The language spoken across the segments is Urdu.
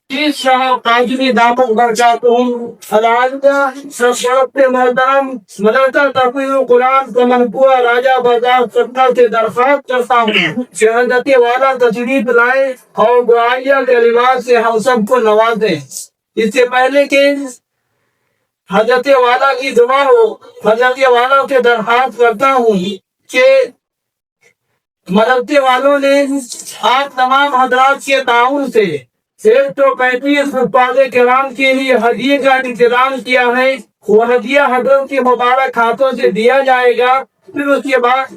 چیز صاحب قاضی دامن برکاتہم العالدہ سرشرفت محترم مدرسہ تحفیظ القرآن کا منقوع راجہ بازار ستنا سے درخواست کرتا ہوں کہ حضرت والا تشریف لائے اور دعائیہ کے لباس سے ہم سب کو نوازیں۔ اس سے پہلے کہ حضرت والا کی دعا ہو، حضرت والا سے درخواست کرتا ہوں کہ مدرسے والوں نے آپ تمام حضرات کے تعاون سے 135 حفاظ کرام کے لیے ہدیے کا انتظام کیا ہے۔ وہ ہدیہ حضرت کے مبارک ہاتھوں سے دیا جائے گا، پھر اس کے بعد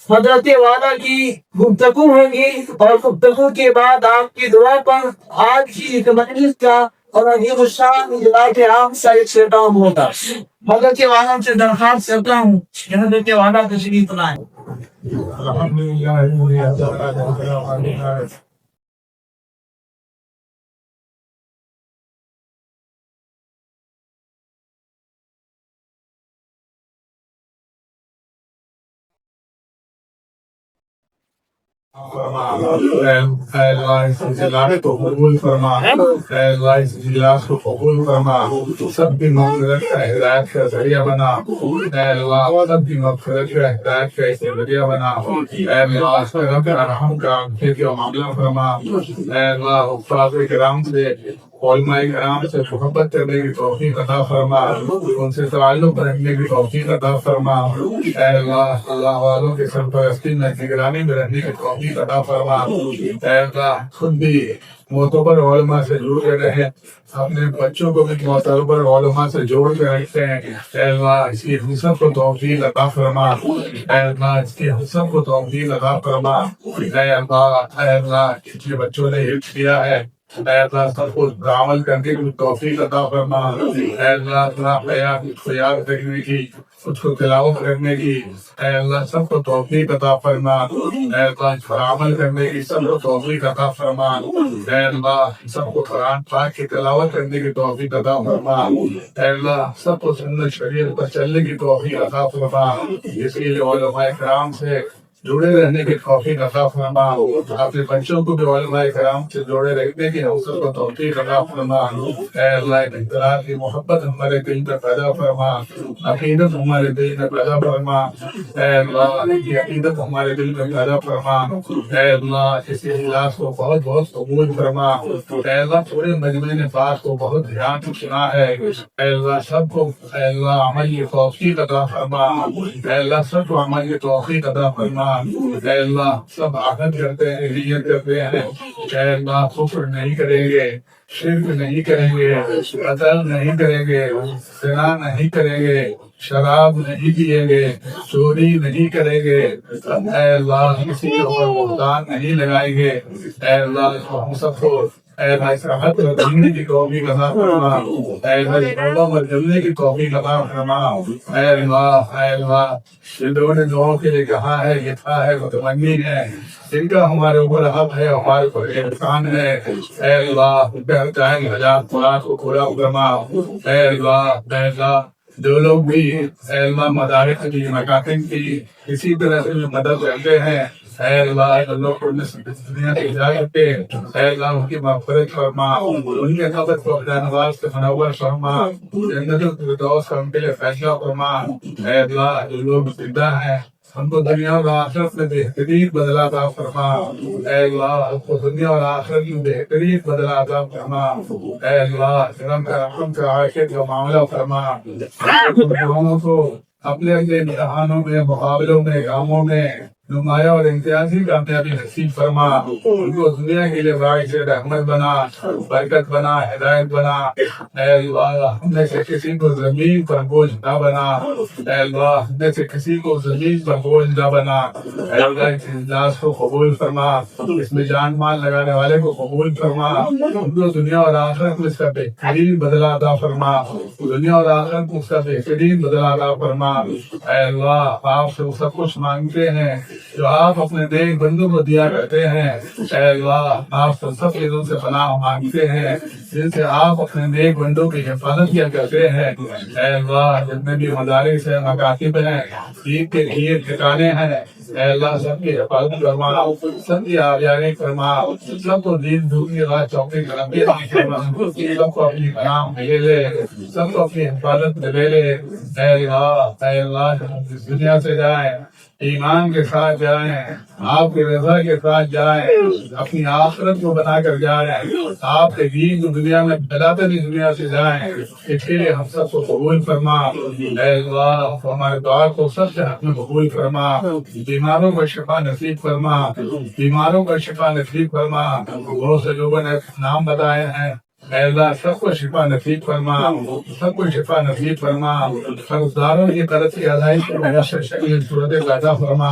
حضرت والا کی گفتگو ہوگی اور گفتگو کے بعد آپ کی دعا پر آج کی اس مجلس کا اور عظیم الشان اجلاس عام کا اختتام ہوگا۔ حضرت والا سے درخواست کرتا ہوں کہ حضرت والا تشریف لائیں۔ اے اللہ اس اجلاس کو قبول فرما، اے اللہ اس اجلاس کو قبول فرما، سب کی مغفرت کا ہدایت کا ذریعہ بنا، اے اللہ سب کی مغفرت کا ہدایت کا ذریعہ بنا، اے اللہ رب رحم کا معاملہ فرما، اے اللہ حفاظ کرام سے علماء کرام سے محبت کرنے کی توفیق عطا فرما، ان سے تعلق رکھنے کی توفیق عطا فرما، اے اللہ اللہ والوں کے سرپرستی میں نگرانی میں رہنے کی توفیق عطا فرما، اے اللہ خود بھی معتبر علماء سے جڑ کے رہے، اپنے بچوں کو بھی معتبر علماء سے جوڑ کے رکھتے ہیں، اے اللہ اس کی حسن کو توفیق عطا فرما، اے اللہ اس کی حسن کو توفیق عطا فرما، اے اللہ اس کے بچوں نے حفظ کیا ہے، اے اللہ سب کو عمل کرنے کی توفیق عطا فرما، اے اللہ حیات یاد رکھنے کی، اس کو تلاوت کرنے کی، اے اللہ سب کو توفیق عطا فرما، اے اللہ اس پر عمل کرنے کی سب کو توفیق عطا فرما، اے اللہ سب کو قرآن پاک کی تلاوت کرنے کی توفیق عطا فرما، اے اللہ سب کو سنت شریعت پر چلنے کی توفیق عطا فرما، اس کے لیے علماء کرام سے جڑے رہنے کی توفیق عطا فرما، اپنے بچوں کو بھی علماء کرام سے جوڑے رکھنے کی حوصلے کو توفیق عطا فرما، اے اللہ اقتدار کی محبت ہمارے دل میں پیدا فرما، عقیدت ہمارے دل میں پیدا فرما، اے اللہ کی عقیدت ہمارے دل میں پیدا فرما، اے اللہ اس اجلاس کو بہت بہت قبول فرما، اے اللہ پورے مجمع نے بات کو بہت دھیان سے سنا ہے، اے اللہ سب کو اے اللہ عمل کی توفیق عطا فرما، اے اللہ سب کو عمل کی توفیق عطا فرما، اے اللہ سب عہد کرتے ہیں، نیت کرتے ہیں، اے اللہ کفر نہیں کریں گے، شرک نہیں کریں گے، قتل نہیں کریں گے، زنا نہیں کریں گے، شراب نہیں پیئیں گے، چوری نہیں کریں گے، اے اللہ کسی کے اوپر بہتان نہیں لگائیں گے، اے اللہ ہم سب کو اے اللہ اس راحت کو جلنے کی توفیق عطا فرما، اے اللہ اس موضوع میں جلنے کی توفیق عطا فرما، اے اللہ جن لوگوں نے دعاؤں کے لیے کہا ہے، یہ تھا ہے، متمنی ہے، جن کا ہمارے اوپر حق ہے، ہمارے اوپر احسان ہے، اے اللہ بہترین حاجات مراد کو پورا فرما، اے اللہ جو لوگ بھی اے اللہ مدارس کی مکاتب کی کسی طرح سے مدد کرتے ہیں، اے اللہ اللہ کو دنیا سے ہدایت دے، اے اللہ ان کی مغفرت فرما، ان کے قبر کو اپنے نواز سے منور فرما، جنت الفردوس کا ان کے لیے فیصلہ فرما، اے اللہ جو لوگ زندہ ہیں ہم کو دنیا اور آخرت میں بہترین بدلہ عطا فرما، اے اللہ ہم کو دنیا اور آخرت میں بہترین بدلہ عطا فرما، اے اللہ کرم کا رحم کا عاشق کا معاملہ فرما، ہم کو اپنے امتحانوں میں، مقابلوں میں، کاموں میں نمایاں اور امتیازی کامیابی نصیب فرما، ان کو دنیا کے لیے باعث رحمت بنا، برکت بنا، ہدایت بنا، اے اللہ ہم میں سے کسی کو زمین پر بوجھ نہ بنا، اے اللہ ہم میں سے کسی کو زمین پر بوجھ نہ بنا، اے اللہ اس اجلاس کو قبول فرما، اس میں جان مال لگانے والے کو قبول فرما، ان کو دنیا اور آخرت میں اس کا بہترین بدلہ عطا فرما، دنیا اور آخرت میں اس کا بہترین بدلہ عطا فرما، اے اللہ آپ سے وہ سب کچھ مانگتے ہیں جو آپ اپنے نیک بندوں کو دیا کرتے ہیں، اے اللہ آپ سب چیزوں سے پناہ مانگتے ہیں جن سے آپ اپنے نیک بندوں کی حفاظت کیا کرتے ہیں، اے اللہ جتنے بھی مدارس ہیں، مکاتب ہیں، دین کے لیے ٹھکانے ہیں، اے اللہ سب کی حفاظت فرما، سب کی آبیاری فرما، سب کو دین دھوکی رات چوکی کرمی فرما، سب کو اپنی کلام لے لے، سب کو اپنی حفاظت میں لے لے۔ اے اللہ اس دنیا سے جائیں ایمان کے ساتھ جائیں، آپ کی رضا کے ساتھ جائیں، اپنی آخرت کو بنا کر جائیں، آپ کے دین کو دنیا میں پھیلاتے ہوئے دنیا سے جائیں۔ اس کے لیے ہم سب کو قبول فرما۔ اے اللہ ہمارے دعا کو سب سے حق میں قبول فرما، بیماروں کو شفا نصیب فرما، بیماروں کو شفا نصیب فرما۔ بہت سے لوگوں نے نام بتائے ہیں، اے اللہ سب کو شفا نصیب فرما، سب کو شفا نصیب فرما۔ قرضداروں کی طرف کی ادائیگی کی وجہ سے شکل صورت پیدا فرما،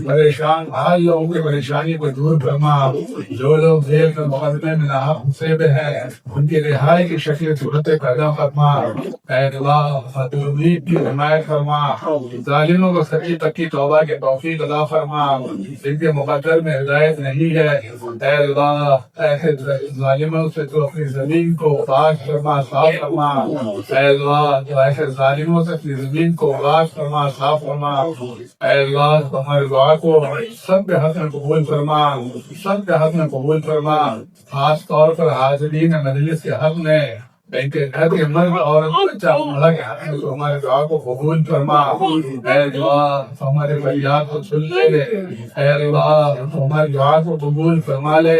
پریشان حال لوگوں کی پریشانی کو دور فرما، جو لوگ جیل کے مقدمے میں ناحق مصیبے ہیں ان کی رہائی کی شکل صورت پیدا فرما۔ اے اللہ مظلومین کی حمایت فرما، ظالموں کو سچی پکی توبہ کے توفیق عطا فرما، جن کے مقدر میں ہدایت نہیں ہے اے اللہ ایسے ظالموں سے تو اپنی زمین کو پاک فرما، صاف فرما۔ اے اللہ ایسے ظالموں سے اپنی زمین کو پاک فرما، صاف فرما۔ اے اللہ ہماری دعا کو سب کے حق میں قبول فرما، سب کے حق میں قبول فرما، خاص طور پر حاضرین مجلس کے حق میں، ان کے گھر کے مرد اور بچہ ملا کے حق میں تو ہماری دعا کو قبول فرما۔ اے اللہ ہمارے فریاد کو سن لے، اے اللہ ہماری دعا کو قبول فرما لے۔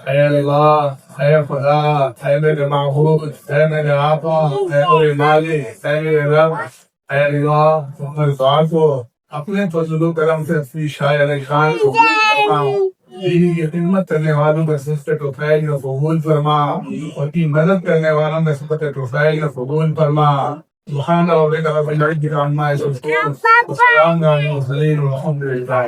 اے اللہ اے خدا اے میرے معبود اے میرے آقا اے میرے مالک اے میرے رب، اے اللہ ہماری دعا کو اپنے فضل و کرم سے اپنی شاعر شان قبول فرما، دین کی خدمت کرنے والوں میں صفت طفیل کو قبول فرما، اور کی مدد کرنے والوں میں صفت طفیل کو قبول فرما۔ سبحان ربک رب العزۃ عما یصفون وسلام علی المرسلین والحمد للہ۔